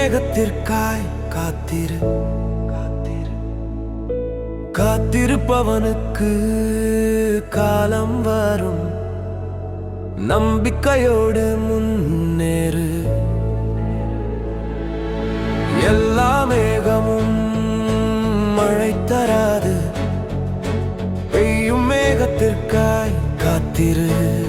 மேகத்திற்காய் காத்திரு காத்திருப்பவனுக்கு காலம் வரும். நம்பிக்கையோடு முன்னேறு. எல்லா மேகமும் மழை தராது. பெய்யும் மேகத்திற்காய் காத்திரு.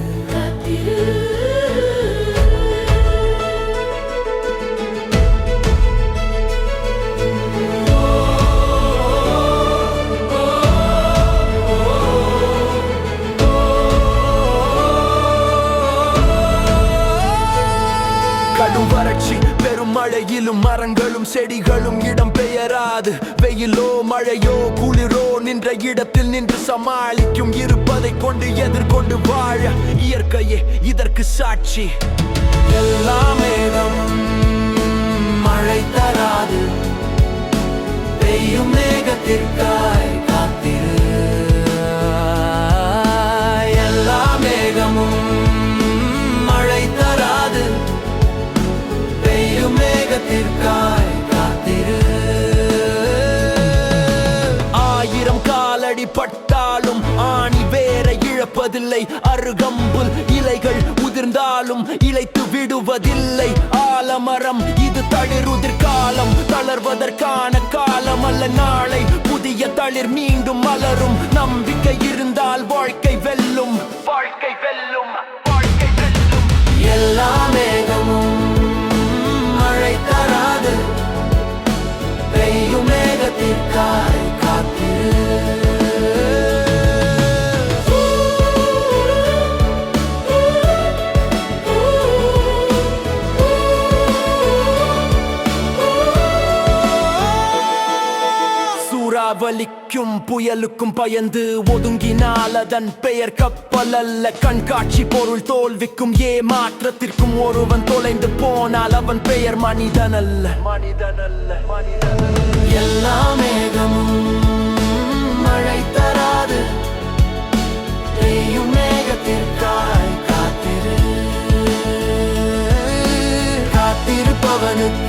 கடும் வறட்சி பெரும் மழையிலும் மரங்களும் செடிகளும் இடம் பெயராது. வெயிலோ மழையோ குளிரோ நின்ற இடத்தில் நின்று சமாளிக்கும். இருப்பதை கொண்டு எதிர்கொண்டு வாழ இயற்கையே இதற்கு சாட்சி. எல்லா மேகம் மழை தராது. பெய்யும் மேகத்திற்காய் காத்திரு. எல்லா மேகமும் மழை தராது. மேகத்திற்காய் காத்திரு. ஆயிரம் காலடி பட்டாலும் ஆணி வேற இழப்பதில்லை. அருகம்புல் இலைகள் உதிர்ந்தாலும் இழைத்து விடுவதில்லை. ஆலமரம் இது தளிருதிர் காலம். தளர்வதற்கான காலம் அல்ல நாளை. புதிய தளிர் மீண்டும் மலரும். நம்பிக்கை இருந்தால் வாழ்க்கை வெல்லும். வாழ்க்கை வெல்லும். வாழ்க்கை வெல்லும். எல்லா மேகமும் மழை தராது. பெய்யும் மேகத்திற்காய் காத்திரு. சூறாவளிக்கும் புயலுக்கும் பயந்து ஒதுங்கினால் அதன் பெயர் கப்பல் அல்ல. கண்காட்சி பொருள். தோல்விக்கும் ஏமாற்றத்திற்கும் ஒருவன் தொலைந்து போனால் அவன் பெயர் மனிதன் அல்ல. மனிதன் அல்ல. மனிதன் அல்ல. எல்லா மேகமும் மழை தராது. பெய்யும் மேகத்திற்காய் காத்திரு. காத்திருப்பவனுக்கு